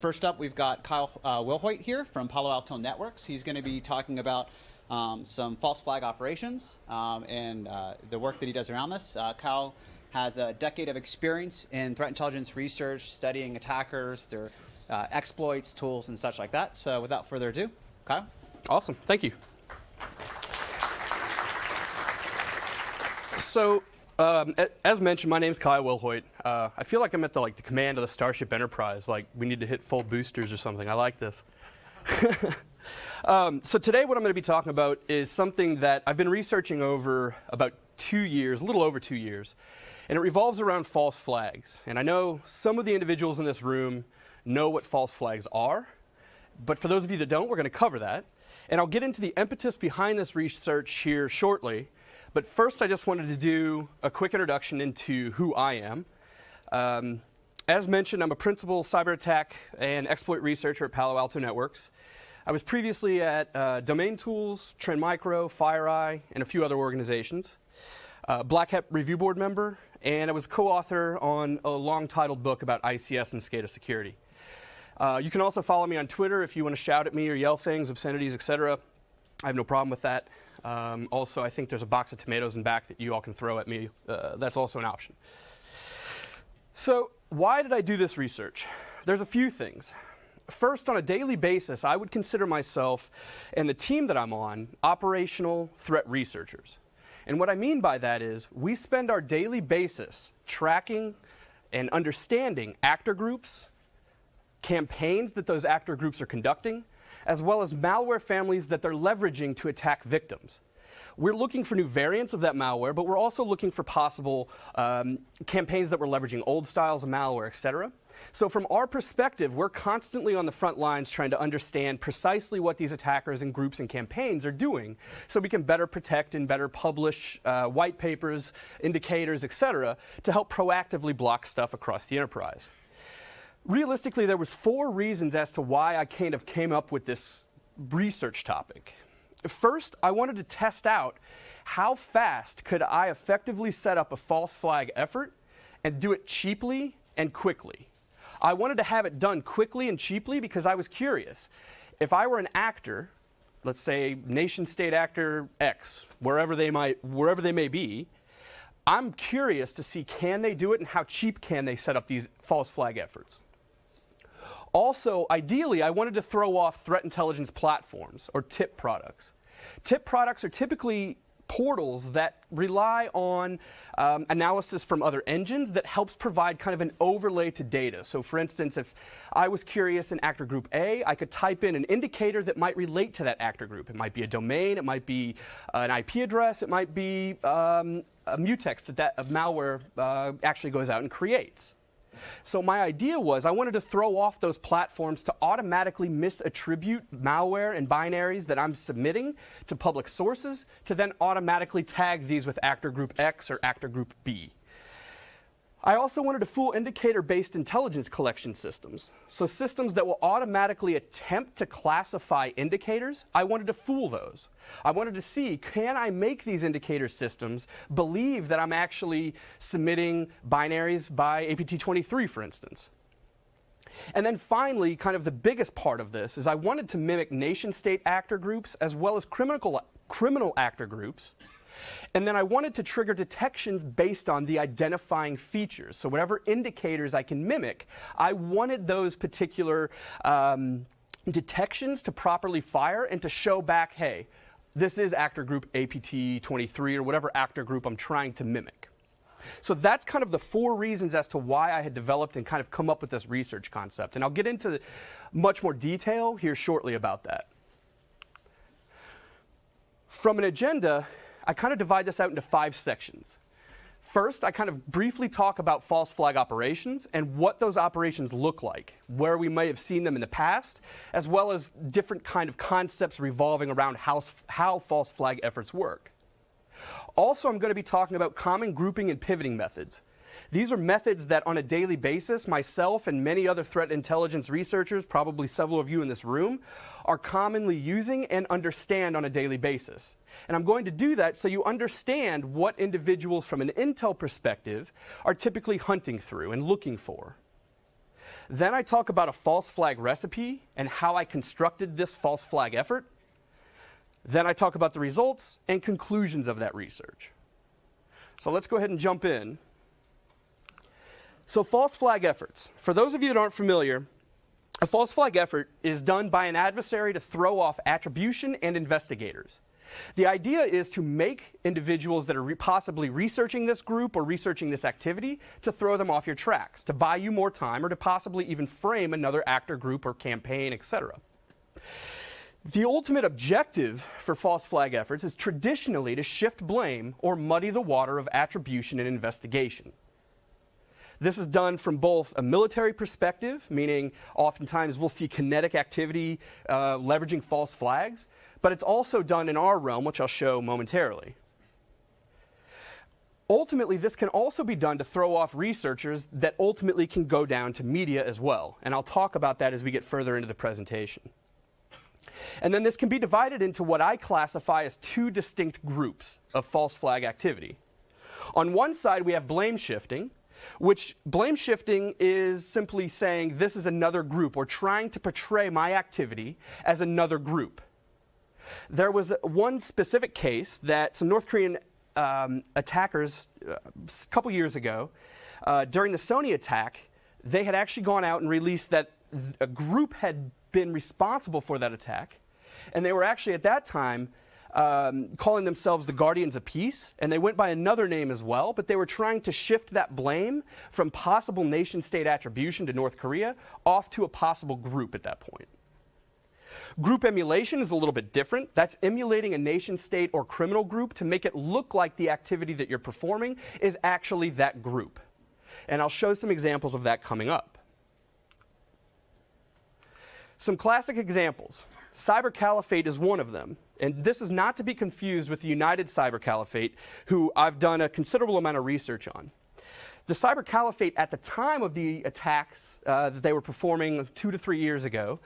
First up, we've got Wilhoit here from Palo Alto Networks. He's going to be talking about some false flag operations and the work that he does around this. Kyle has a decade of experience in threat intelligence research, studying attackers, their exploits, tools, and such like that. So without further ado, Kyle. Awesome. Thank you. So, as mentioned, my name's Kyle Wilhoit. I feel like I'm at the command of the Starship Enterprise, like we need to hit full boosters or something. I like this. So today what I'm going to be talking about is something that I've been researching over about 2 years, a little over 2 years, and it revolves around false flags. And I know some of the individuals in this room know what false flags are, but for those of you that don't, we're going to cover that. And I'll get into the impetus behind this research here shortly. But first, I just wanted to do a quick introduction into who I am. As mentioned, I'm a principal cyber attack and exploit researcher at Palo Alto Networks. I was previously at Domain Tools, Trend Micro, FireEye, and a few other organizations. Black Hat Review Board member, and I was co-author on a long-titled book about ICS and SCADA security. You can also follow me on Twitter if you want to shout at me or yell things, obscenities, etc. I have no problem with that. Also, I think there's a box of tomatoes in back that you all can throw at me. That's also an option. So why did I do this research? There's a few things. First, on a daily basis, I would consider myself and the team that I'm on operational threat researchers. And what I mean by that is we spend our daily basis tracking and understanding actor groups, campaigns that those actor groups are conducting, as well as malware families that they're leveraging to attack victims. We're looking for new variants of that malware, but we're also looking for possible campaigns that were leveraging old styles of malware, etc. So from our perspective, we're constantly on the front lines trying to understand precisely what these attackers and groups and campaigns are doing so we can better protect and better publish white papers, indicators, etc. to help proactively block stuff across the enterprise. Realistically, there was 4 reasons as to why I kind of came up with this research topic. First, I wanted to test out how fast could I effectively set up a false flag effort and do it cheaply and quickly. I wanted to have it done quickly and cheaply because I was curious. If I were an actor, let's say nation state actor X, wherever they may be, I'm curious to see can they do it and how cheap can they set up these false flag efforts. Also, ideally, I wanted to throw off threat intelligence platforms or TIP products. TIP products are typically portals that rely on analysis from other engines that helps provide kind of an overlay to data. So for instance, if I was curious in actor group A, I could type in an indicator that might relate to that actor group. It might be a domain, it might be an IP address, it might be a mutex that malware actually goes out and creates. So my idea was I wanted to throw off those platforms to automatically misattribute malware and binaries that I'm submitting to public sources to then automatically tag these with actor group X or actor group B. I also wanted to fool indicator-based intelligence collection systems. So systems that will automatically attempt to classify indicators, I wanted to fool those. I wanted to see, can I make these indicator systems believe that I'm actually submitting binaries by APT23, for instance? And then finally, kind of the biggest part of this is I wanted to mimic nation-state actor groups as well as criminal actor groups. And then I wanted to trigger detections based on the identifying features. So whatever indicators I can mimic, I wanted those particular detections to properly fire and to show back, hey, this is actor group APT23 or whatever actor group I'm trying to mimic. So that's kind of the 4 reasons as to why I had developed and kind of come up with this research concept. And I'll get into much more detail here shortly about that. From an agenda, I kind of divide this out into 5 sections. First, I kind of briefly talk about false flag operations and what those operations look like, where we may have seen them in the past, as well as different kind of concepts revolving around how false flag efforts work. Also, I'm going to be talking about common grouping and pivoting methods. These are methods that on a daily basis, myself and many other threat intelligence researchers, probably several of you in this room, are commonly using and understand on a daily basis. And I'm going to do that so you understand what individuals from an intel perspective are typically hunting through and looking for. Then I talk about a false flag recipe and how I constructed this false flag effort. Then I talk about the results and conclusions of that research. So let's go ahead and jump in. So false flag efforts. For those of you that aren't familiar, a false flag effort is done by an adversary to throw off attribution and investigators. The idea is to make individuals that are possibly researching this group or researching this activity to throw them off your tracks, to buy you more time, or to possibly even frame another actor group or campaign, etc. The ultimate objective for false flag efforts is traditionally to shift blame or muddy the water of attribution and investigation. This is done from both a military perspective, meaning oftentimes we'll see kinetic activity leveraging false flags, but it's also done in our realm, which I'll show momentarily. Ultimately, this can also be done to throw off researchers that ultimately can go down to media as well, and I'll talk about that as we get further into the presentation. And then this can be divided into what I classify as two distinct groups of false flag activity. On one side, we have blame shifting, which blame shifting is simply saying this is another group, or trying to portray my activity as another group. There was one specific case that some North Korean attackers a couple years ago, during the Sony attack, they had actually gone out and released that a group had been responsible for that attack, and they were actually at that time calling themselves the Guardians of Peace, and they went by another name as well, but they were trying to shift that blame from possible nation-state attribution to North Korea off to a possible group at that point. Group emulation is a little bit different. That's emulating a nation-state or criminal group to make it look like the activity that you're performing is actually that group. And I'll show some examples of that coming up. Some classic examples. Cyber Caliphate is one of them. And this is not to be confused with the United Cyber Caliphate, who I've done a considerable amount of research on. The Cyber Caliphate, at the time of the attacks that they were performing 2 to 3 years ago,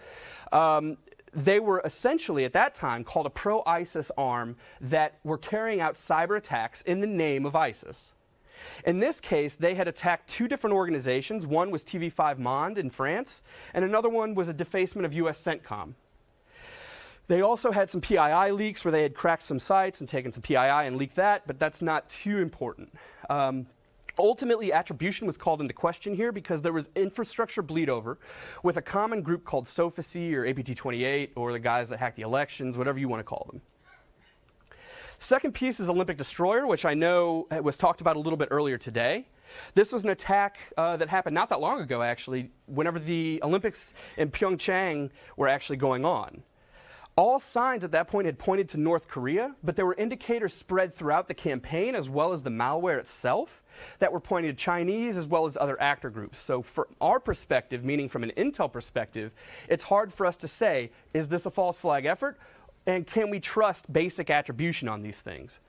they were essentially, at that time, called a pro-ISIS arm that were carrying out cyber attacks in the name of ISIS. In this case, they had attacked 2 different organizations. One was TV5 Monde in France, and another one was a defacement of US CENTCOM. They also had some PII leaks where they had cracked some sites and taken some PII and leaked that, but that's not too important. Ultimately, attribution was called into question here because there was infrastructure bleed over with a common group called SOPHICY or APT28 or the guys that hack the elections, whatever you want to call them. Second piece is Olympic Destroyer, which I know was talked about a little bit earlier today. This was an attack that happened not that long ago, actually, whenever the Olympics in Pyeongchang were actually going on. All signs at that point had pointed to North Korea, but there were indicators spread throughout the campaign as well as the malware itself that were pointing to Chinese as well as other actor groups. So from our perspective, meaning from an intel perspective, it's hard for us to say, is this a false flag effort? And can we trust basic attribution on these things?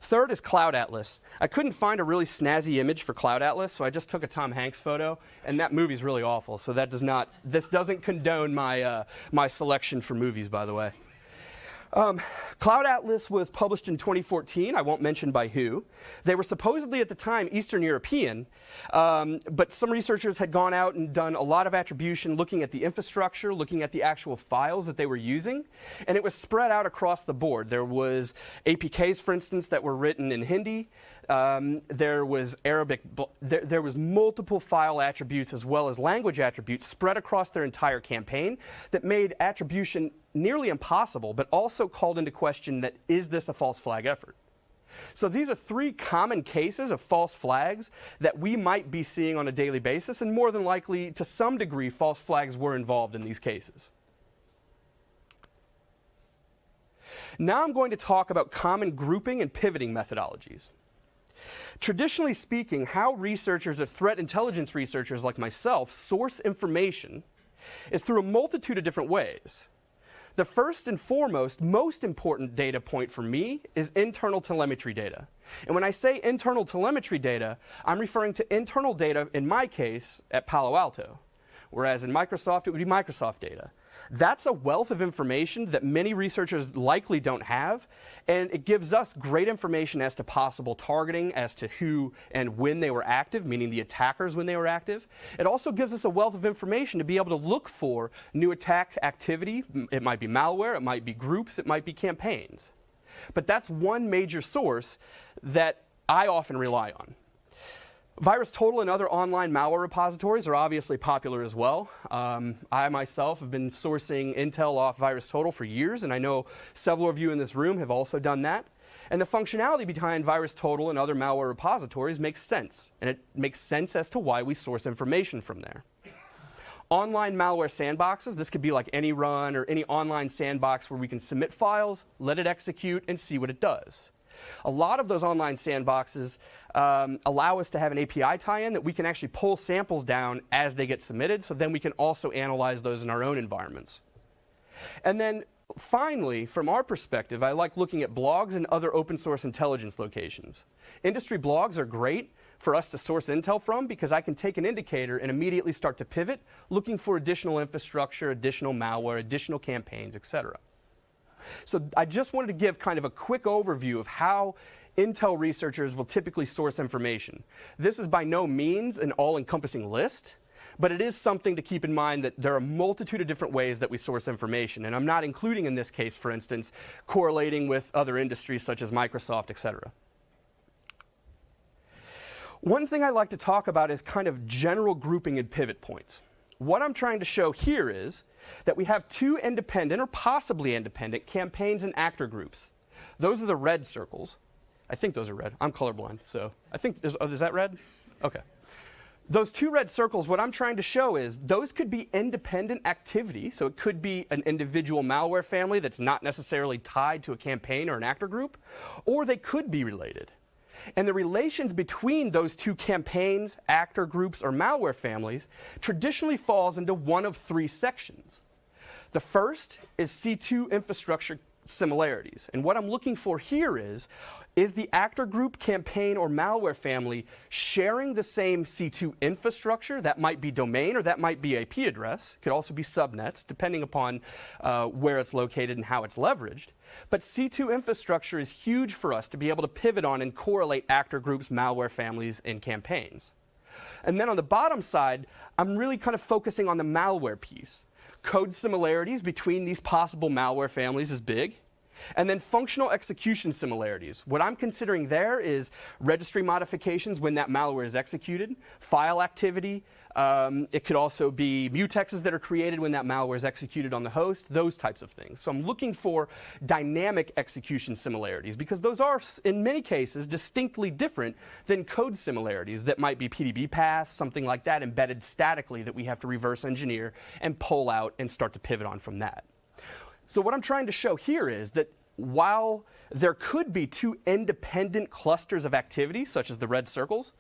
Third is Cloud Atlas. I couldn't find a really snazzy image for Cloud Atlas, so I just took a Tom Hanks photo, and that movie's really awful, so that does not, this doesn't condone my, my selection for movies, by the way. Cloud Atlas was published in 2014. I won't mention by who. They were supposedly at the time Eastern European, but some researchers had gone out and done a lot of attribution looking at the infrastructure, looking at the actual files that they were using, and it was spread out across the board. There was APKs, for instance, that were written in Hindi. There was Arabic, there was multiple file attributes as well as language attributes spread across their entire campaign that made attribution nearly impossible, but also called into question that is this a false flag effort? So these are 3 common cases of false flags that we might be seeing on a daily basis, and more than likely, to some degree, false flags were involved in these cases. Now I'm going to talk about common grouping and pivoting methodologies. Traditionally speaking, how researchers or threat intelligence researchers like myself source information is through a multitude of different ways. The first and foremost, most important data point for me is internal telemetry data. And when I say internal telemetry data, I'm referring to internal data, in my case, at Palo Alto. whereas in Microsoft, it would be Microsoft data. That's a wealth of information that many researchers likely don't have, and it gives us great information as to possible targeting, as to who and when they were active, meaning the attackers when they were active. It also gives us a wealth of information to be able to look for new attack activity. It might be malware, it might be groups, it might be campaigns. But that's one major source that I often rely on. VirusTotal and other online malware repositories are obviously popular as well. I myself have been sourcing intel off VirusTotal for years, and I know several of you in this room have also done that. And the functionality behind VirusTotal and other malware repositories makes sense, and it makes sense as to why we source information from there. Online malware sandboxes, this could be like any run or any online sandbox where we can submit files, let it execute, and see what it does. A lot of those online sandboxes allow us to have an API tie-in that we can actually pull samples down as they get submitted, so then we can also analyze those in our own environments. And then finally, from our perspective, I like looking at blogs and other open source intelligence locations. Industry blogs are great for us to source intel from because I can take an indicator and immediately start to pivot, looking for additional infrastructure, additional malware, additional campaigns, etc. So I just wanted to give kind of a quick overview of how intel researchers will typically source information. This is by no means an all-encompassing list, but it is something to keep in mind that there are a multitude of different ways that we source information, and I'm not including in this case, for instance, correlating with other industries such as Microsoft, etc. One thing I like to talk about is kind of general grouping and pivot points. What I'm trying to show here is that we have two independent or possibly independent campaigns and actor groups. Those are the red circles. I think those are red. I'm colorblind, so I think, is that red? Okay. Those two red circles, what I'm trying to show is those could be independent activity, so it could be an individual malware family that's not necessarily tied to a campaign or an actor group, or they could be related. And the relations between those two campaigns, actor groups, or malware families traditionally falls into one of three sections. The first is C2 infrastructure similarities. And what I'm looking for here is the actor group, campaign, or malware family sharing the same C2 infrastructure? That might be domain or that might be IP address. Could also be subnets, depending upon where it's located and how it's leveraged. But C2 infrastructure is huge for us to be able to pivot on and correlate actor groups, malware families, and campaigns. And then on the bottom side, I'm really kind of focusing on the malware piece. Code similarities between these possible malware families is big. And then functional execution similarities. What I'm considering there is registry modifications when that malware is executed, file activity. It could also be mutexes that are created when that malware is executed on the host, those types of things. So I'm looking for dynamic execution similarities because those are, in many cases, distinctly different than code similarities that might be PDB paths, something like that, embedded statically that we have to reverse engineer and pull out and start to pivot on from that. So what I'm trying to show here is that while there could be two independent clusters of activity, such as the red circles,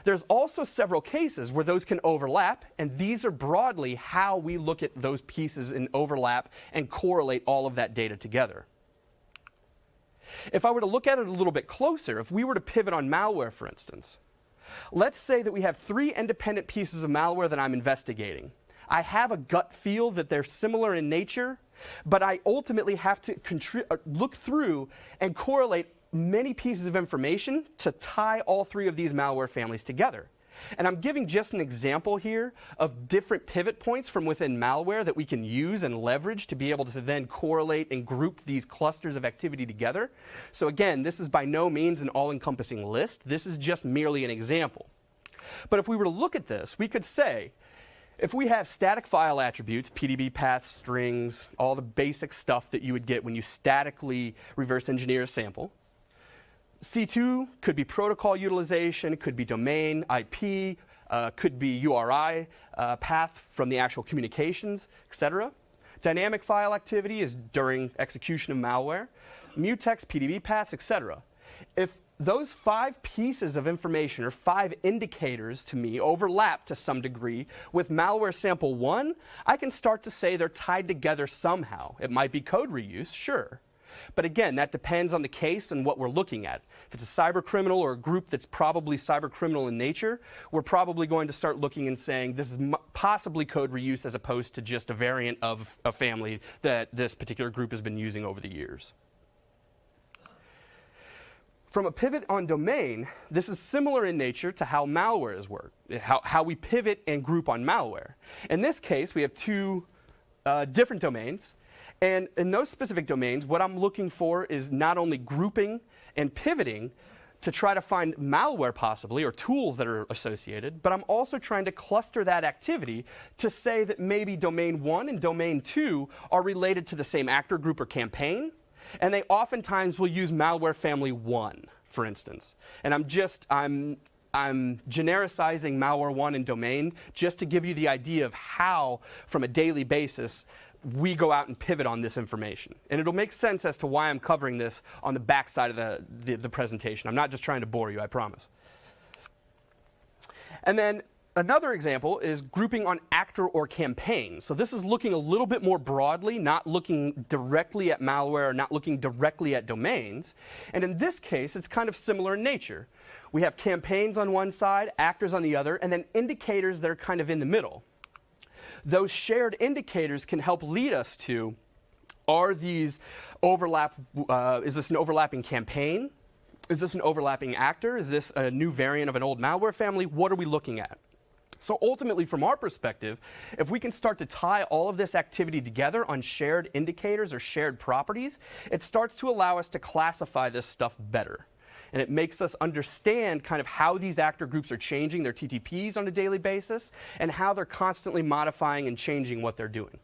there's also several cases where those can overlap, and these are broadly how we look at those pieces in overlap and correlate all of that data together. If I were to look at it a little bit closer, if we were to pivot on malware, for instance, let's say that we have three independent pieces of malware that I'm investigating. I have a gut feel that they're similar in nature, but I ultimately have to look through and correlate many pieces of information to tie all three of these malware families together. And I'm giving just an example here of different pivot points from within malware that we can use and leverage to be able to then correlate and group these clusters of activity together. So again, this is by no means an all-encompassing list. This is just merely an example. But if we were to look at this, we could say, if we have static file attributes, PDB paths, strings, all the basic stuff that you would get when you statically reverse engineer a sample, C2 could be protocol utilization, could be domain, IP, could be URI path from the actual communications, etc. Dynamic file activity is during execution of malware, mutex, PDB paths, etc. If those five pieces of information or five indicators to me overlap to some degree with malware sample 1, I can start to say they're tied together somehow. It might be code reuse, sure. But again, that depends on the case and what we're looking at. If it's a cyber criminal or a group that's probably cyber criminal in nature, we're probably going to start looking and saying this is possibly code reuse as opposed to just a variant of a family that this particular group has been using over the years. From a pivot on domain, this is similar in nature to how malware is worked, how we pivot and group on malware. In this case, we have two different domains. And in those specific domains, what I'm looking for is not only grouping and pivoting to try to find malware possibly, or tools that are associated, but I'm also trying to cluster that activity to say that maybe domain 1 and domain 2 are related to the same actor group or campaign. And they oftentimes will use malware family 1, for instance. And I'm genericizing malware 1 and domain just to give you the idea of how, from a daily basis, we go out and pivot on this information. And it'll make sense as to why I'm covering this on the back side of the presentation. I'm not just trying to bore you, I promise. And then another example is grouping on actor or campaign. So this is looking a little bit more broadly, not looking directly at malware, or not looking directly at domains. And in this case, it's kind of similar in nature. We have campaigns on one side, actors on the other, and then indicators that are kind of in the middle. Those shared indicators can help lead us to, are these overlap, is this an overlapping campaign? Is this an overlapping actor? Is this a new variant of an old malware family? What are we looking at? So ultimately, from our perspective, if we can start to tie all of this activity together on shared indicators or shared properties, it starts to allow us to classify this stuff better. And it makes us understand kind of how these actor groups are changing their TTPs on a daily basis and how they're constantly modifying and changing what they're doing.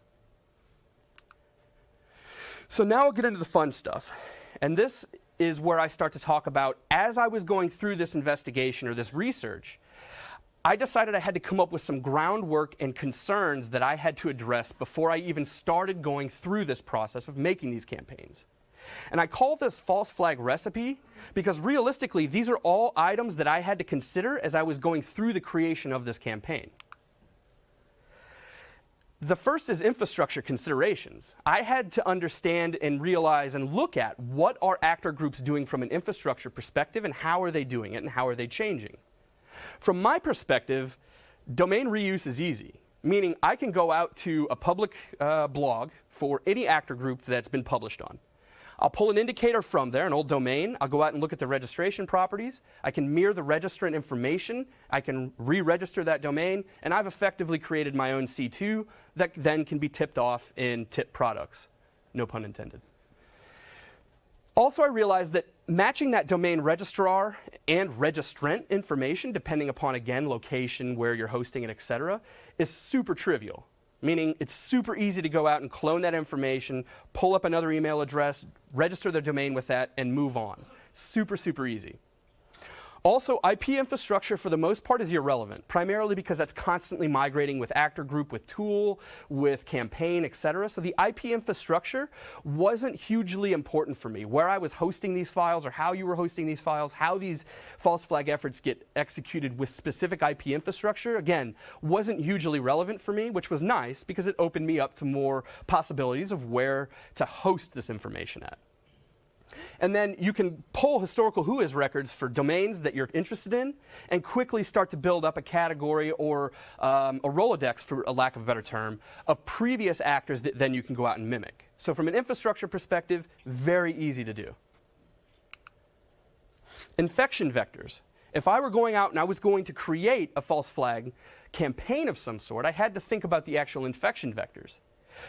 So now I'll get into the fun stuff. And this is where I start to talk about, as I was going through this investigation or this research, I decided I had to come up with some groundwork and concerns that I had to address before I even started going through this process of making these campaigns. And I call this false flag recipe because realistically, these are all items that I had to consider as I was going through the creation of this campaign. The first is infrastructure considerations. I had to understand and realize and look at what are actor groups doing from an infrastructure perspective and how are they doing it and how are they changing. From my perspective, domain reuse is easy, meaning I can go out to a public blog for any actor group that's been published on. I'll pull an indicator from there, an old domain. I'll go out and look at the registration properties. I can mirror the registrant information. I can re-register that domain, and I've effectively created my own C2 that then can be tipped off in tip products. No pun intended. Also, I realized that matching that domain registrar and registrant information, depending upon, again, location, where you're hosting it, etc., is super trivial. Meaning it's super easy to go out and clone that information, pull up another email address, register their domain with that, and move on. Super, super easy. Also, IP infrastructure for the most part is irrelevant, primarily because that's constantly migrating with actor group, with tool, with campaign, etc. So the IP infrastructure wasn't hugely important for me. Where I was hosting these files or how you were hosting these files, how these false flag efforts get executed with specific IP infrastructure, again, wasn't hugely relevant for me, which was nice because it opened me up to more possibilities of where to host this information at. And then you can pull historical whois records for domains that you're interested in and quickly start to build up a category or a Rolodex, for a lack of a better term, of previous actors that then you can go out and mimic. So from an infrastructure perspective, very easy to do. Infection vectors. If I were going out and I was going to create a false flag campaign of some sort, I had to think about the actual infection vectors.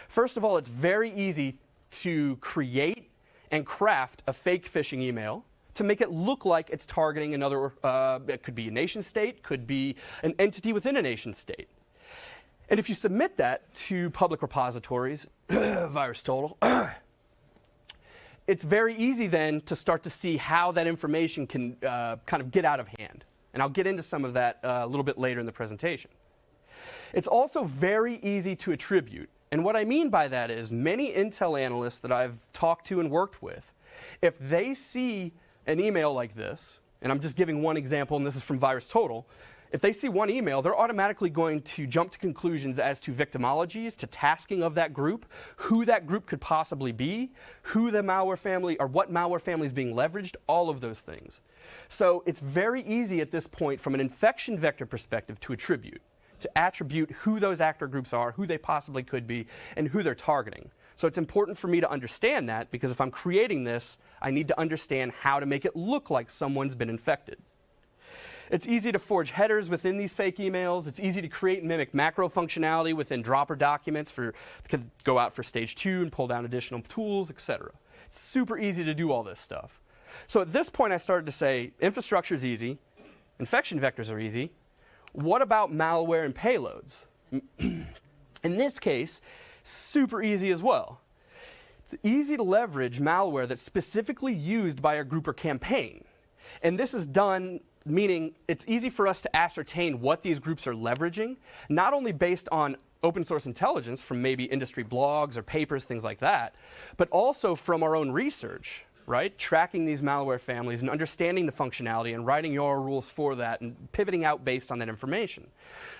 First of all, it's very easy to create and craft a fake phishing email to make it look like it's targeting another, it could be a nation state, could be an entity within a nation state. And if you submit that to public repositories, VirusTotal, it's very easy then to start to see how that information can kind of get out of hand. And I'll get into some of that a little bit later in the presentation. It's also very easy to attribute. And what I mean by that is many Intel analysts that I've talked to and worked with, if they see an email like this, and I'm just giving one example, and this is from VirusTotal, If they see one email, they're automatically going to jump to conclusions as to victimologies, to tasking of that group, who that group could possibly be, who the malware family or what malware family is being leveraged, all of those things. So it's very easy at this point from an infection vector perspective to attribute who those actor groups are, who they possibly could be, and who they're targeting. So it's important for me to understand that, because if I'm creating this, I need to understand how to make it look like someone's been infected. It's easy to forge headers within these fake emails. It's easy to create and mimic macro functionality within dropper documents could go out for stage 2 and pull down additional tools, etc. It's super easy to do all this stuff. So at this point, I started to say, infrastructure is easy, infection vectors are easy. What about malware and payloads? In this case, super easy as well. It's easy to leverage malware that's specifically used by a group or campaign. And this is done meaning it's easy for us to ascertain what these groups are leveraging, not only based on open source intelligence from maybe industry blogs or papers, things like that, but also from our own research, right? Tracking these malware families and understanding the functionality and writing URL rules for that and pivoting out based on that information.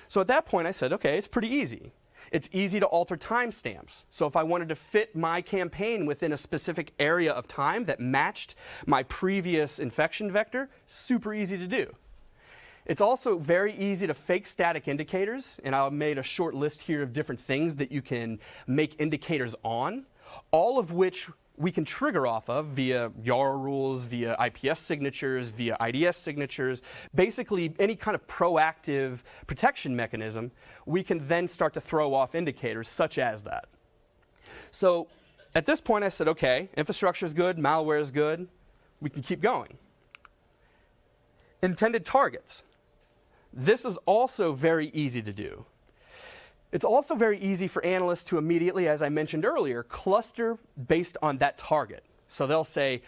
So at that point I said, okay, it's pretty easy. It's easy to alter timestamps. So if I wanted to fit my campaign within a specific area of time that matched my previous infection vector, super easy to do. It's also very easy to fake static indicators, and I made a short list here of different things that you can make indicators on, all of which we can trigger off of via URL rules, via IPS signatures, via IDS signatures, basically any kind of proactive protection mechanism, we can then start to throw off indicators such as that. So at this point I said, okay, infrastructure is good, malware is good, we can keep going. Intended targets. This is also very easy to do. It's also very easy for analysts to immediately, as I mentioned earlier, cluster based on that target. So they'll say,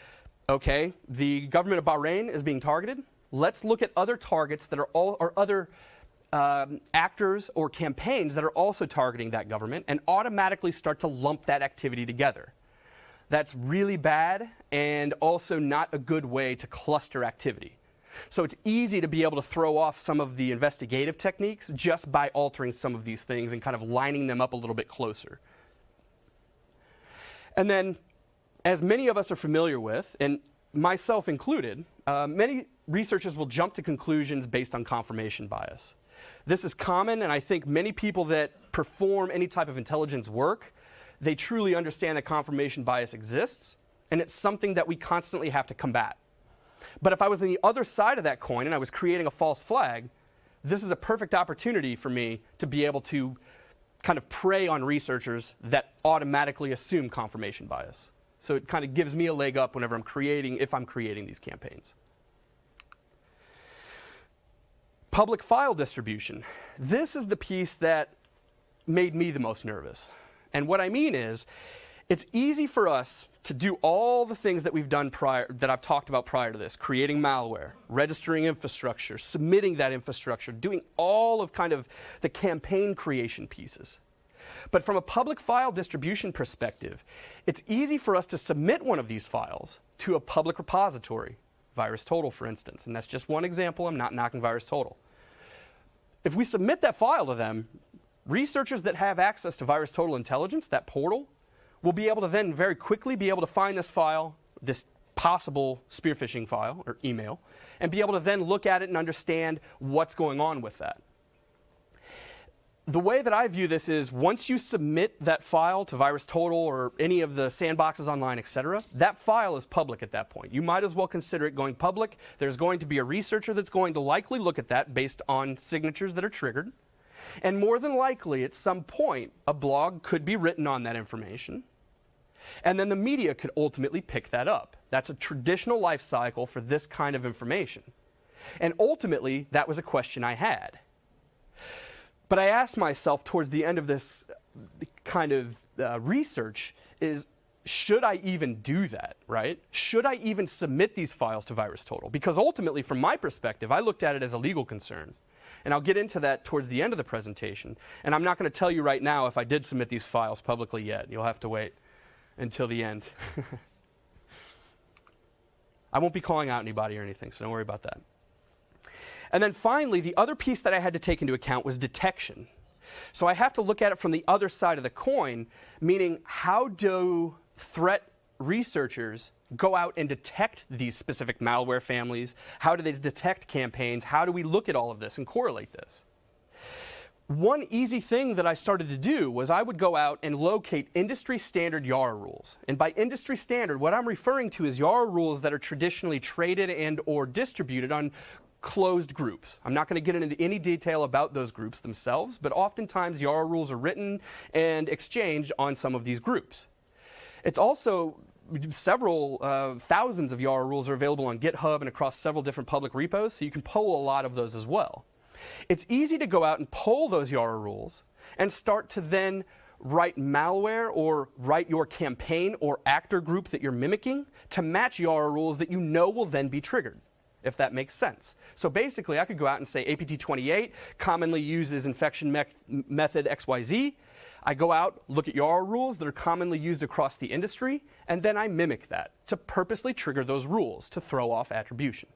okay, the government of Bahrain is being targeted. Let's look at other targets that are or other actors or campaigns that are also targeting that government and automatically start to lump that activity together. That's really bad and also not a good way to cluster activity. So it's easy to be able to throw off some of the investigative techniques just by altering some of these things and kind of lining them up a little bit closer. And then, as many of us are familiar with, and myself included, many researchers will jump to conclusions based on confirmation bias. This is common, and I think many people that perform any type of intelligence work, they truly understand that confirmation bias exists, and it's something that we constantly have to combat. But if I was on the other side of that coin and I was creating a false flag, this is a perfect opportunity for me to be able to kind of prey on researchers that automatically assume confirmation bias. So it kind of gives me a leg up whenever if I'm creating these campaigns. Public file distribution. This is the piece that made me the most nervous. And what I mean is, it's easy for us to do all the things that we've done that I've talked about prior to this, creating malware, registering infrastructure, submitting that infrastructure, doing all of kind of the campaign creation pieces. But from a public file distribution perspective, it's easy for us to submit one of these files to a public repository, VirusTotal for instance, and that's just one example. I'm not knocking VirusTotal. If we submit that file to them, researchers that have access to VirusTotal intelligence, that portal, will be able to then very quickly be able to find this file, this possible spear phishing file or email, and be able to then look at it and understand what's going on with that. The way that I view this is once you submit that file to VirusTotal or any of the sandboxes online, etc., that file is public at that point. You might as well consider it going public. There's going to be a researcher that's going to likely look at that based on signatures that are triggered. And more than likely, at some point, a blog could be written on that information. And then the media could ultimately pick that up. That's a traditional life cycle for this kind of information. And ultimately, that was a question I had. But I asked myself towards the end of this kind of research is, should I even do that, right? Should I even submit these files to VirusTotal? Because ultimately, from my perspective, I looked at it as a legal concern. And I'll get into that towards the end of the presentation. And I'm not going to tell you right now if I did submit these files publicly yet. You'll have to wait until the end. I won't be calling out anybody or anything, so don't worry about that. And then finally, the other piece that I had to take into account was detection. So I have to look at it from the other side of the coin, meaning how do threat researchers go out and detect these specific malware families? How do they detect campaigns? How do we look at all of this and correlate this? One easy thing that I started to do was I would go out and locate industry standard YARA rules. And by industry standard, what I'm referring to is YARA rules that are traditionally traded and or distributed on closed groups. I'm not going to get into any detail about those groups themselves, but oftentimes YARA rules are written and exchanged on some of these groups. It's also several thousands of YARA rules are available on GitHub and across several different public repos, so you can pull a lot of those as well. It's easy to go out and pull those YARA rules and start to then write malware or write your campaign or actor group that you're mimicking to match YARA rules that you know will then be triggered, if that makes sense. So basically, I could go out and say APT28 commonly uses infection method XYZ. I go out, look at YARA rules that are commonly used across the industry, and then I mimic that to purposely trigger those rules to throw off attribution.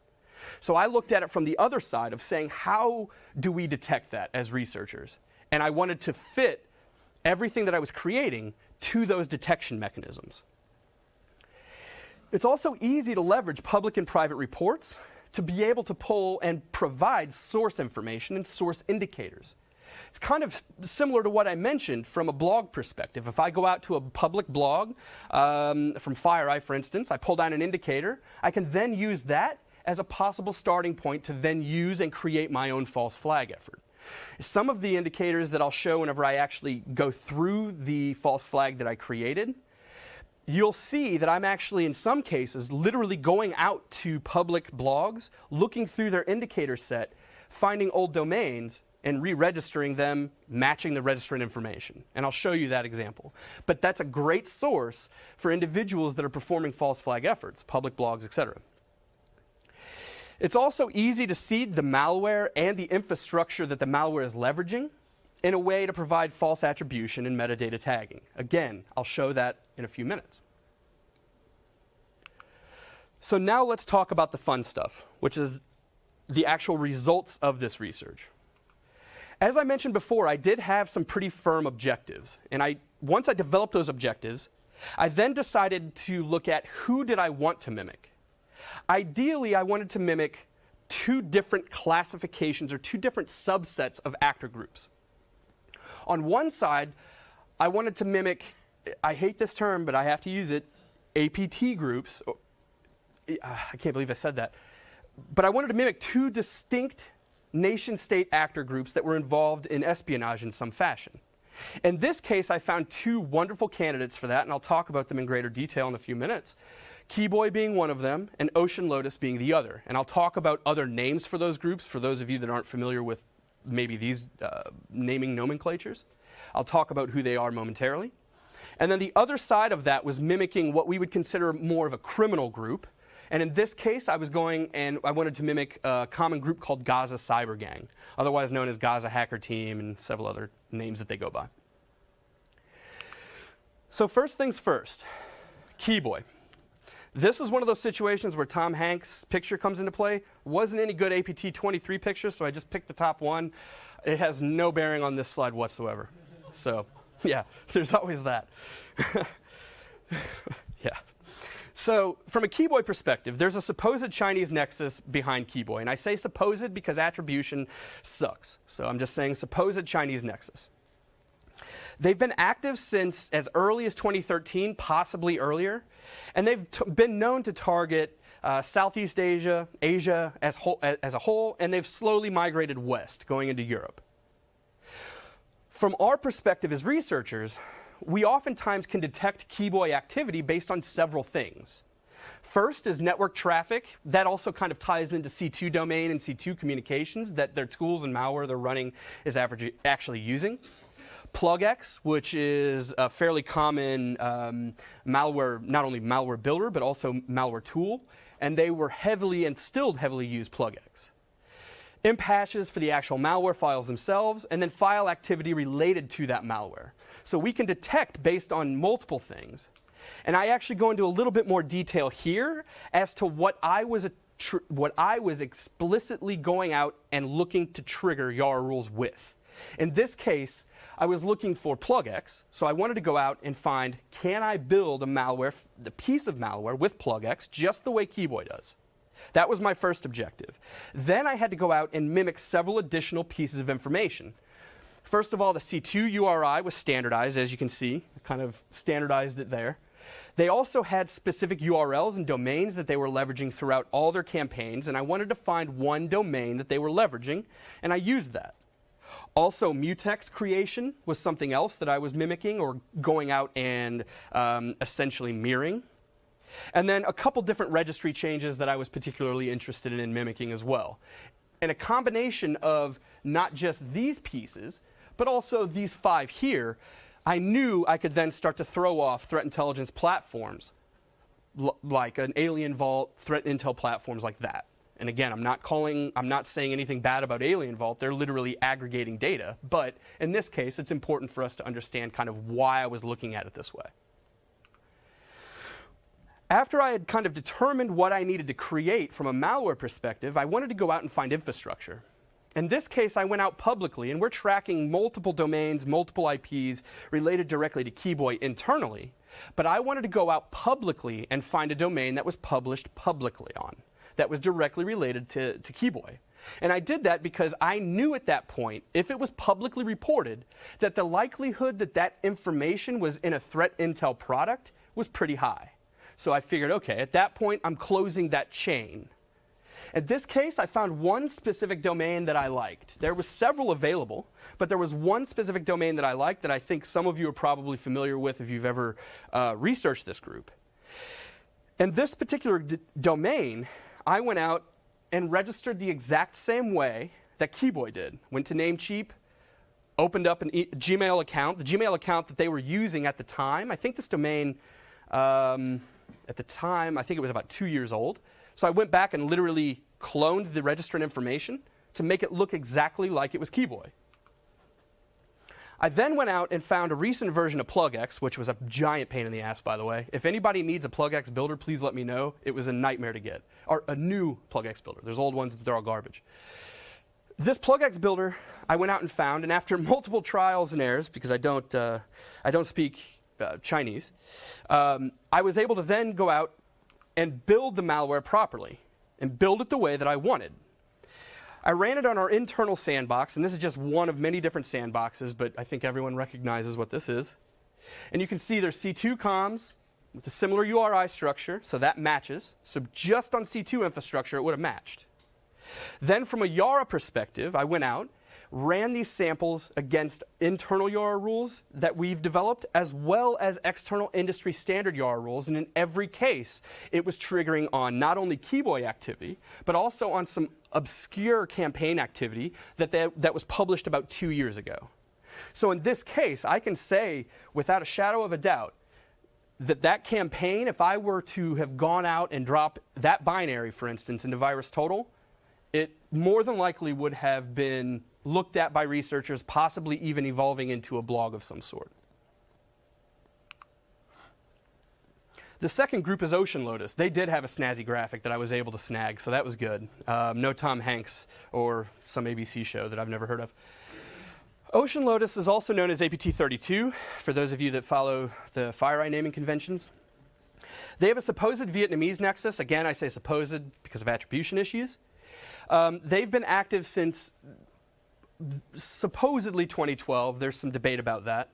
So I looked at it from the other side of saying, how do we detect that as researchers? And I wanted to fit everything that I was creating to those detection mechanisms. It's also easy to leverage public and private reports to be able to pull and provide source information and source indicators. It's kind of similar to what I mentioned from a blog perspective. If I go out to a public blog from FireEye, for instance, I pull down an indicator, I can then use that as a possible starting point to then use and create my own false flag effort. Some of the indicators that I'll show whenever I actually go through the false flag that I created, you'll see that I'm actually, in some cases, literally going out to public blogs, looking through their indicator set, finding old domains, and re-registering them, matching the registrant information. And I'll show you that example. But that's a great source for individuals that are performing false flag efforts, public blogs, etc. It's also easy to seed the malware and the infrastructure that the malware is leveraging in a way to provide false attribution and metadata tagging. Again, I'll show that in a few minutes. So now let's talk about the fun stuff, which is the actual results of this research. As I mentioned before, I did have some pretty firm objectives. And once I developed those objectives, I then decided to look at who did I want to mimic. Ideally, I wanted to mimic two different classifications or two different subsets of actor groups. On one side, I wanted to mimic, I hate this term, but I have to use it, APT groups. I can't believe I said that. But I wanted to mimic two distinct nation-state actor groups that were involved in espionage in some fashion. In this case, I found two wonderful candidates for that, and I'll talk about them in greater detail in a few minutes. Keyboy being one of them, and Ocean Lotus being the other. And I'll talk about other names for those groups, for those of you that aren't familiar with maybe these naming nomenclatures. I'll talk about who they are momentarily. And then the other side of that was mimicking what we would consider more of a criminal group. And in this case, I wanted to mimic a common group called Gaza Cyber Gang, otherwise known as Gaza Hacker Team and several other names that they go by. So first things first, Keyboy. This is one of those situations where Tom Hanks' picture comes into play. Wasn't any good APT23 pictures, so I just picked the top one. It has no bearing on this slide whatsoever. So, yeah, there's always that. Yeah. So, from a Keyboy perspective, there's a supposed Chinese nexus behind Keyboy. And I say supposed because attribution sucks. So I'm just saying supposed Chinese nexus. They've been active since as early as 2013, possibly earlier. And they've been known to target Southeast Asia, Asia as a whole, and they've slowly migrated west, going into Europe. From our perspective as researchers, we oftentimes can detect Keyboy activity based on several things. First is network traffic. That also kind of ties into C2 domain and C2 communications that their tools and malware they're running is actually using. PlugX, which is a fairly common malware, not only malware builder, but also malware tool. And they were heavily and still heavily use PlugX. Imp hashes for the actual malware files themselves, and then file activity related to that malware. So we can detect based on multiple things. And I actually go into a little bit more detail here as to what I was explicitly going out and looking to trigger YARA rules with. In this case, I was looking for plugx, so I wanted to go out and find, can I build the piece of malware with plugx just the way Keyboy does? That was my first objective. Then I had to go out and mimic several additional pieces of information. First of all, the C2 URI was standardized, as you can see. I kind of standardized it there. They also had specific URLs and domains that they were leveraging throughout all their campaigns, and I wanted to find one domain that they were leveraging, and I used that. Also, mutex creation was something else that I was mimicking or going out and essentially mirroring. And then a couple different registry changes that I was particularly interested in mimicking as well. And a combination of not just these pieces, but also these 5 here, I knew I could then start to throw off threat intelligence platforms like an Alien Vault, threat intel platforms like that. And again, I'm not saying anything bad about Alien Vault. They're literally aggregating data. But in this case, it's important for us to understand kind of why I was looking at it this way. After I had kind of determined what I needed to create from a malware perspective, I wanted to go out and find infrastructure. In this case, I went out publicly, and we're tracking multiple domains, multiple IPs related directly to Keyboy internally. But I wanted to go out publicly and find a domain that was published publicly on, that was directly related to Keyboy. And I did that because I knew at that point, if it was publicly reported, that the likelihood that that information was in a threat intel product was pretty high. So I figured, okay, at that point, I'm closing that chain. In this case, I found one specific domain that I liked. There were several available, but there was one specific domain that I liked that I think some of you are probably familiar with if you've ever researched this group. And this particular domain, I went out and registered the exact same way that Keyboy did. Went to Namecheap, opened up a Gmail account, the Gmail account that they were using at the time. I think this domain, at the time, I think it was about 2 years old. So I went back and literally cloned the registered information to make it look exactly like it was Keyboy. I then went out and found a recent version of plugx, which was a giant pain in the ass, by the way. If anybody needs a plugx builder, please let me know. It was a nightmare to get. Or a new plugx builder. There's old ones, they're all garbage. This plugx builder, I went out and found, and after multiple trials and errors, because I don't speak Chinese, I was able to then go out and build the malware properly, and build it the way that I wanted. I ran it on our internal sandbox, and this is just one of many different sandboxes, but I think everyone recognizes what this is. And you can see there's C2 comms with a similar URI structure, so that matches. So just on C2 infrastructure, it would have matched. Then from a YARA perspective, I went out, ran these samples against internal YARA rules that we've developed, as well as external industry standard YARA rules. And in every case, it was triggering on not only Keyboy activity, but also on some obscure campaign activity that was published about 2 years ago. So in this case, I can say without a shadow of a doubt that that campaign, if I were to have gone out and dropped that binary, for instance, into VirusTotal, it more than likely would have been looked at by researchers, possibly even evolving into a blog of some sort. The second group is Ocean Lotus. They did have a snazzy graphic that I was able to snag, so that was good. No Tom Hanks or some ABC show that I've never heard of. Ocean Lotus is also known as APT32, for those of you that follow the FireEye naming conventions. They have a supposed Vietnamese nexus. Again, I say supposed because of attribution issues. They've been active since supposedly 2012. There's some debate about that.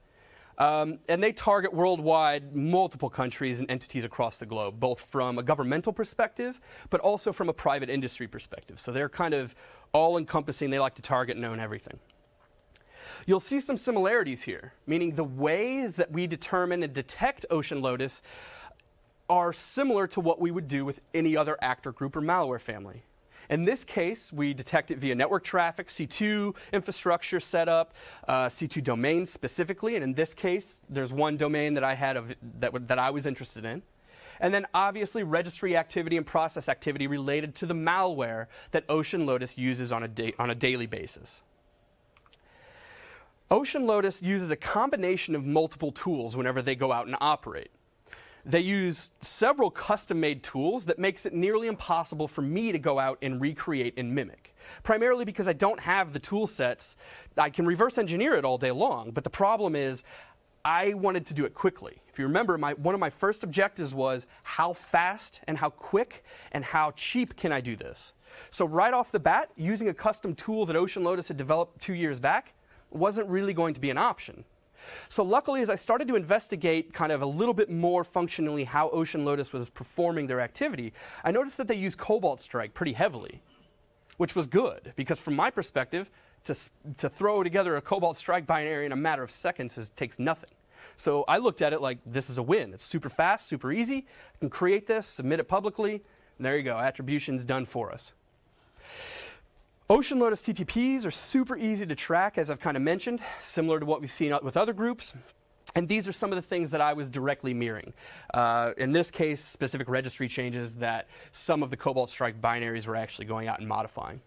And they target worldwide multiple countries and entities across the globe, both from a governmental perspective, but also from a private industry perspective. So they're kind of all-encompassing. They like to target and own everything. You'll see some similarities here, meaning the ways that we determine and detect Ocean Lotus are similar to what we would do with any other actor group or malware family. In this case, we detect it via network traffic, C2 infrastructure setup, C2 domains specifically, and in this case, there's one domain that I had that I was interested in. And then obviously registry activity and process activity related to the malware that Ocean Lotus uses on a daily basis. Ocean Lotus uses a combination of multiple tools whenever they go out and operate. they use several custom-made tools that makes it nearly impossible for me to go out and recreate and mimic. Primarily because I don't have the tool sets. I can reverse engineer it all day long, but the problem is I wanted to do it quickly. If you remember, one of my first objectives was how fast and how quick and how cheap can I do this? So right off the bat, using a custom tool that Ocean Lotus had developed 2 years back wasn't really going to be an option. So luckily, as I started to investigate kind of a little bit more functionally how Ocean Lotus was performing their activity, I noticed that they use Cobalt Strike pretty heavily, which was good, because from my perspective, to throw together a Cobalt Strike binary in a matter of seconds takes nothing. So I looked at it like, this is a win. It's super fast, super easy. I can create this, submit it publicly, and there you go. Attribution's done for us. Ocean Lotus TTPs are super easy to track, as I've kind of mentioned, similar to what we've seen with other groups. And these are some of the things that I was directly mirroring. In this case, specific registry changes that some of the Cobalt Strike binaries were actually going out and modifying.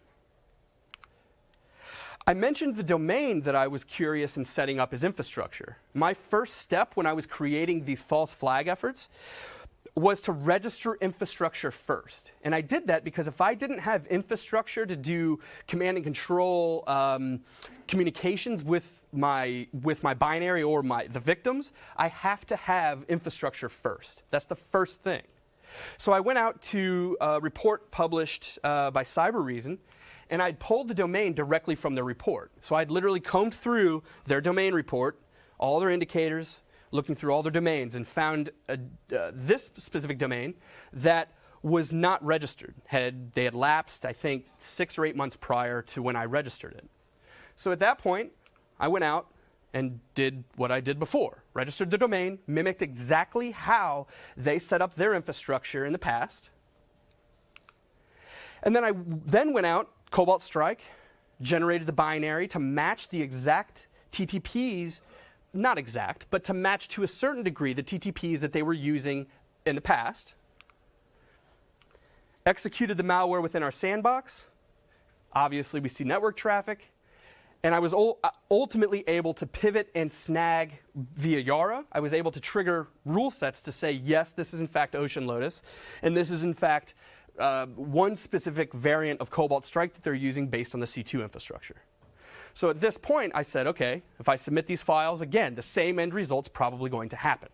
I mentioned the domain that I was curious in setting up as infrastructure. My first step when I was creating these false flag efforts was to register infrastructure first. And I did that because if I didn't have infrastructure to do command and control communications with my binary or the victims, I have to have infrastructure first. That's the first thing. So I went out to a report published by Cybereason, and I'd pulled the domain directly from their report. So I'd literally combed through their domain report, all their indicators, looking through all their domains, and found this specific domain that was not registered. They had lapsed, I think, 6 or 8 months prior to when I registered it. So at that point, I went out and did what I did before. Registered the domain, mimicked exactly how they set up their infrastructure in the past. And then I went out, Cobalt Strike, generated the binary to match the exact TTPs, not exact, but to match to a certain degree the TTPs that they were using in the past. Executed the malware within our sandbox. Obviously, we see network traffic. And I was ultimately able to pivot and snag via Yara. I was able to trigger rule sets to say, yes, this is in fact Ocean Lotus, and this is in fact one specific variant of Cobalt Strike that they're using based on the C2 infrastructure. So at this point, I said, okay, if I submit these files, again, the same end result's probably going to happen,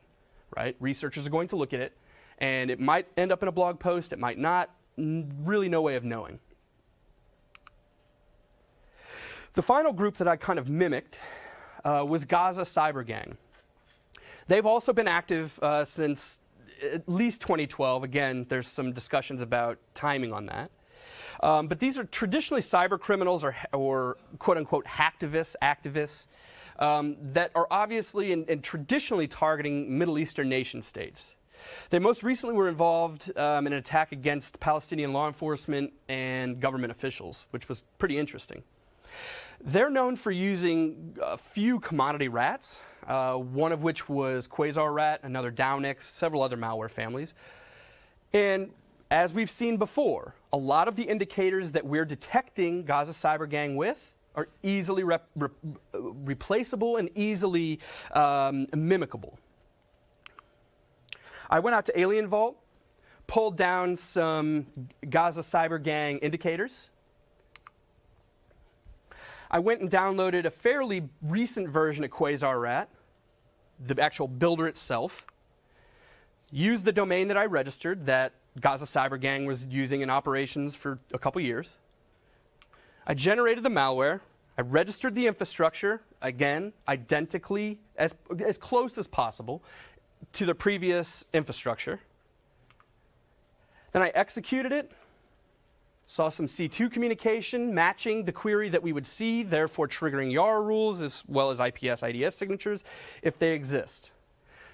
right? Researchers are going to look at it, and it might end up in a blog post, it might not, really no way of knowing. The final group that I kind of mimicked was Gaza Cyber Gang. They've also been active since at least 2012. Again, there's some discussions about timing on that. But these are traditionally cyber criminals or quote-unquote hacktivists, activists, that are obviously and traditionally targeting Middle Eastern nation states. They most recently were involved in an attack against Palestinian law enforcement and government officials, which was pretty interesting. They're known for using a few commodity rats, one of which was Quasar rat, another Downix, several other malware families. And as we've seen before, a lot of the indicators that we're detecting Gaza Cyber Gang with are easily replaceable and easily mimicable. I went out to Alien Vault, pulled down some Gaza Cyber Gang indicators. I went and downloaded a fairly recent version of Quasar rat, the actual builder itself, used the domain that I registered that Gaza Cyber Gang was using in operations for a couple years. I generated the malware. I registered the infrastructure, again, identically, as close as possible to the previous infrastructure. Then I executed it, saw some C2 communication matching the query that we would see, therefore triggering Yara rules as well as IPS IDS signatures if they exist.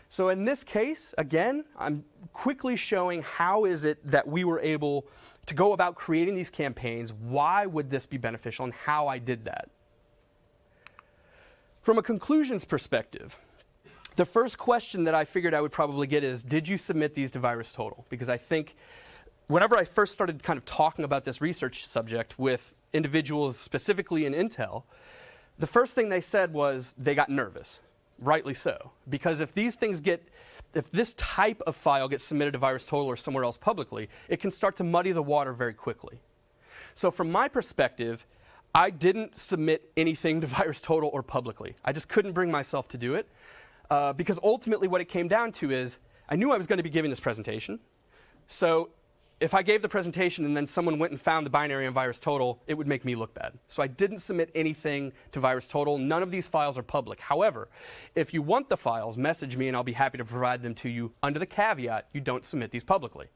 So in this case, again, I'm quickly showing how is it that we were able to go about creating these campaigns, why would this be beneficial, and how I did that. From a conclusions perspective, the first question that I figured I would probably get is, did you submit these to VirusTotal? Because I think whenever I first started kind of talking about this research subject with individuals specifically in Intel, the first thing they said was they got nervous, rightly so. Because if these things get if this type of file gets submitted to VirusTotal or somewhere else publicly, it can start to muddy the water very quickly. So from my perspective, I didn't submit anything to VirusTotal or publicly. I just couldn't bring myself to do it because ultimately what it came down to is I knew I was going to be giving this presentation. So if I gave the presentation and then someone went and found the binary on VirusTotal, it would make me look bad. So I didn't submit anything to VirusTotal. None of these files are public. However, if you want the files, message me and I'll be happy to provide them to you under the caveat you don't submit these publicly.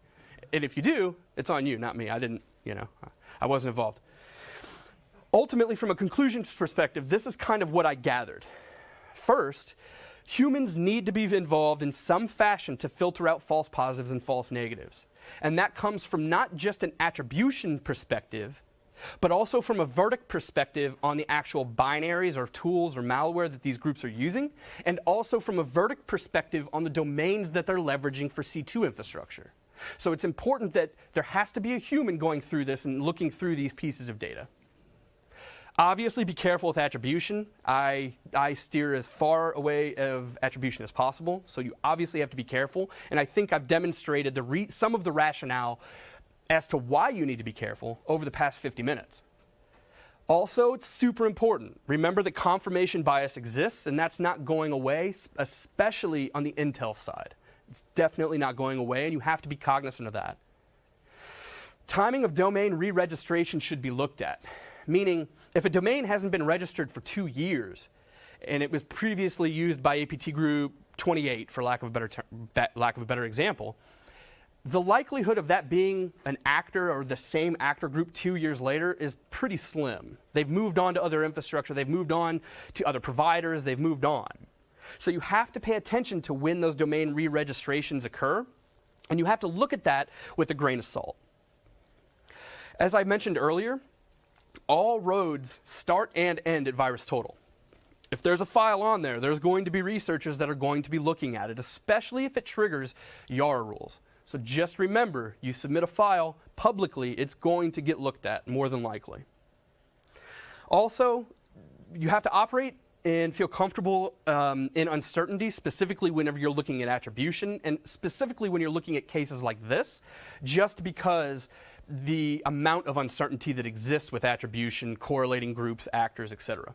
And if you do, it's on you, not me. I didn't, I wasn't involved. Ultimately, from a conclusions perspective, this is kind of what I gathered. First, humans need to be involved in some fashion to filter out false positives and false negatives. And that comes from not just an attribution perspective, but also from a verdict perspective on the actual binaries or tools or malware that these groups are using, and also from a verdict perspective on the domains that they're leveraging for C2 infrastructure. So it's important that there has to be a human going through this and looking through these pieces of data. Obviously, be careful with attribution. I steer as far away of attribution as possible, so you obviously have to be careful. And I think I've demonstrated some of the rationale as to why you need to be careful over the past 50 minutes. Also, it's super important. Remember that confirmation bias exists, and that's not going away, especially on the Intel side. It's definitely not going away, and you have to be cognizant of that. Timing of domain re-registration should be looked at. Meaning, if a domain hasn't been registered for 2 years, and it was previously used by APT group 28, for lack of a better example, the likelihood of that being an actor or the same actor group 2 years later is pretty slim. They've moved on to other infrastructure, they've moved on to other providers, they've moved on. So you have to pay attention to when those domain re-registrations occur, and you have to look at that with a grain of salt. As I mentioned earlier, all roads start and end at VirusTotal. If there's a file on there, there's going to be researchers that are going to be looking at it, especially if it triggers YARA rules. So just remember, you submit a file publicly, it's going to get looked at, more than likely. Also, you have to operate and feel comfortable in uncertainty, specifically whenever you're looking at attribution, and specifically when you're looking at cases like this, just because the amount of uncertainty that exists with attribution, correlating groups, actors, etc.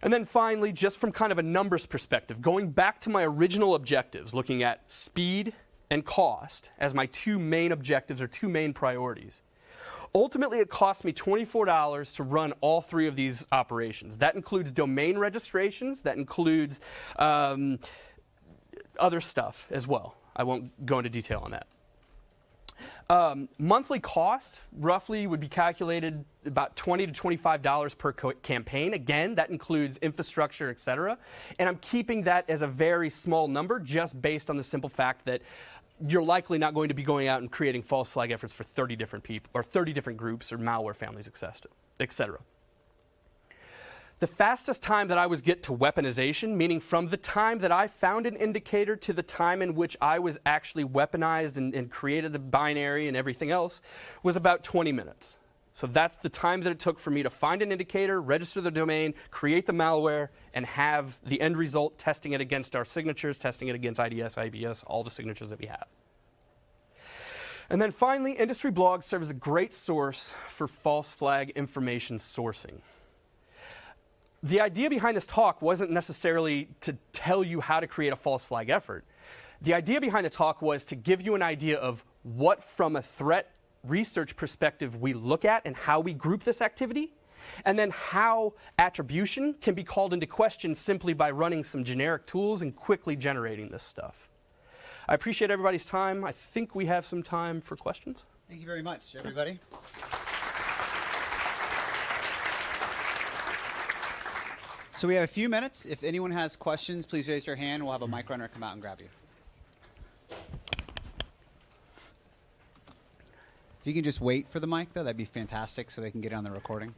And then finally, just from kind of a numbers perspective, going back to my original objectives, looking at speed and cost as my two main objectives or two main priorities. Ultimately, it cost me $24 to run all three of these operations. That includes domain registrations, that includes other stuff as well. I won't go into detail on that. Monthly cost roughly would be calculated about $20 to $25 per campaign. Again, that includes infrastructure, etc. And I'm keeping that as a very small number just based on the simple fact that you're likely not going to be going out and creating false flag efforts for 30 different people or 30 different groups or malware families, etc. The fastest time that I was get to weaponization, meaning from the time that I found an indicator to the time in which I was actually weaponized and created the binary and everything else, was about 20 minutes. So that's the time that it took for me to find an indicator, register the domain, create the malware, and have the end result testing it against our signatures, testing it against IDS, IBS, all the signatures that we have. And then finally, industry blogs serve as a great source for false flag information sourcing. The idea behind this talk wasn't necessarily to tell you how to create a false flag effort. The idea behind the talk was to give you an idea of what, from a threat research perspective, we look at and how we group this activity, and then how attribution can be called into question simply by running some generic tools and quickly generating this stuff. I appreciate everybody's time. I think we have some time for questions. Thank you very much, everybody. So we have a few minutes. If anyone has questions, please raise your hand. We'll have a mic runner come out and grab you. If you can just wait for the mic, though, that'd be fantastic so they can get it on the recording.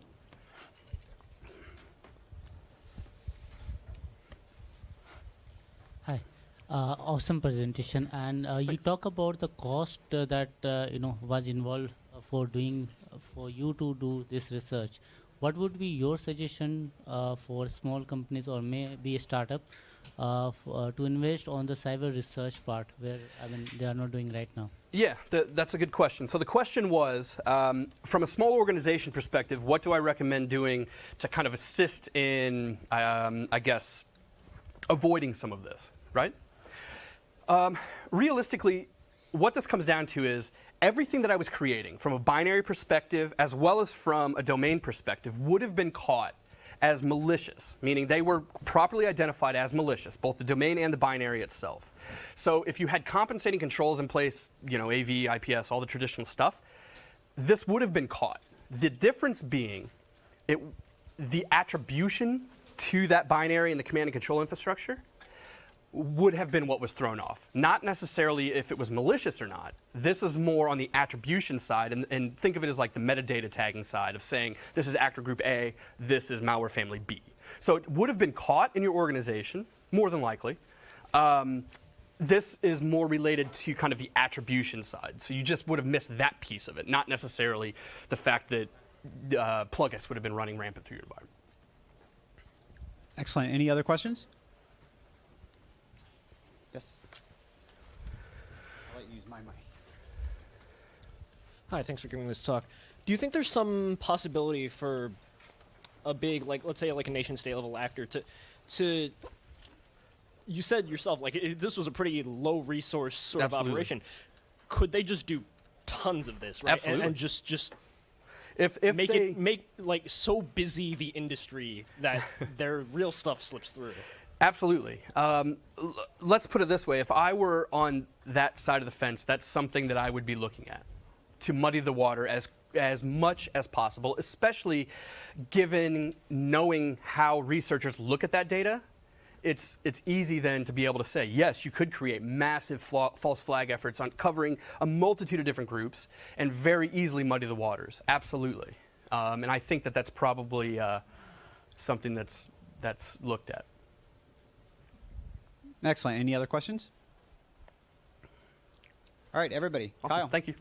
Hi. Awesome presentation. And you talk about the cost that was involved for you to do this research. what would be your suggestion for small companies or maybe a startup to invest on the cyber research part, where they are not doing right now? Yeah, that's a good question. So the question was, from a small organization perspective, what do I recommend doing to kind of assist in, I guess, avoiding some of this, right? Realistically, what this comes down to is everything that I was creating from a binary perspective as well as from a domain perspective would have been caught as malicious, meaning they were properly identified as malicious, both the domain and the binary itself. So if you had compensating controls in place, AV, IPS, all the traditional stuff, this would have been caught. The difference being the attribution to that binary and the command and control infrastructure would have been what was thrown off. Not necessarily if it was malicious or not. This is more on the attribution side, and think of it as like the metadata tagging side of saying this is actor group A, this is malware family B. So it would have been caught in your organization, more than likely. This is more related to kind of the attribution side. So you just would have missed that piece of it, not necessarily the fact that plugins would have been running rampant through your environment. Excellent. Any other questions? Yes. I'll let you use my mic. Hi, thanks for giving this talk. Do you think there's some possibility for a big, let's say like a nation state level actor to you said yourself, this was a pretty low resource sort Absolutely. of operation. Could they just do tons of this, right? Absolutely. And just if make so busy the industry that their real stuff slips through. Absolutely. Let's put it this way. If I were on that side of the fence, that's something that I would be looking at to muddy the water as much as possible, especially given knowing how researchers look at that data. It's easy then to be able to say, yes, you could create massive false flag efforts on covering a multitude of different groups and very easily muddy the waters. Absolutely. And I think that that's probably something that's looked at. Excellent. Any other questions? All right, everybody. Awesome. Kyle. Thank you.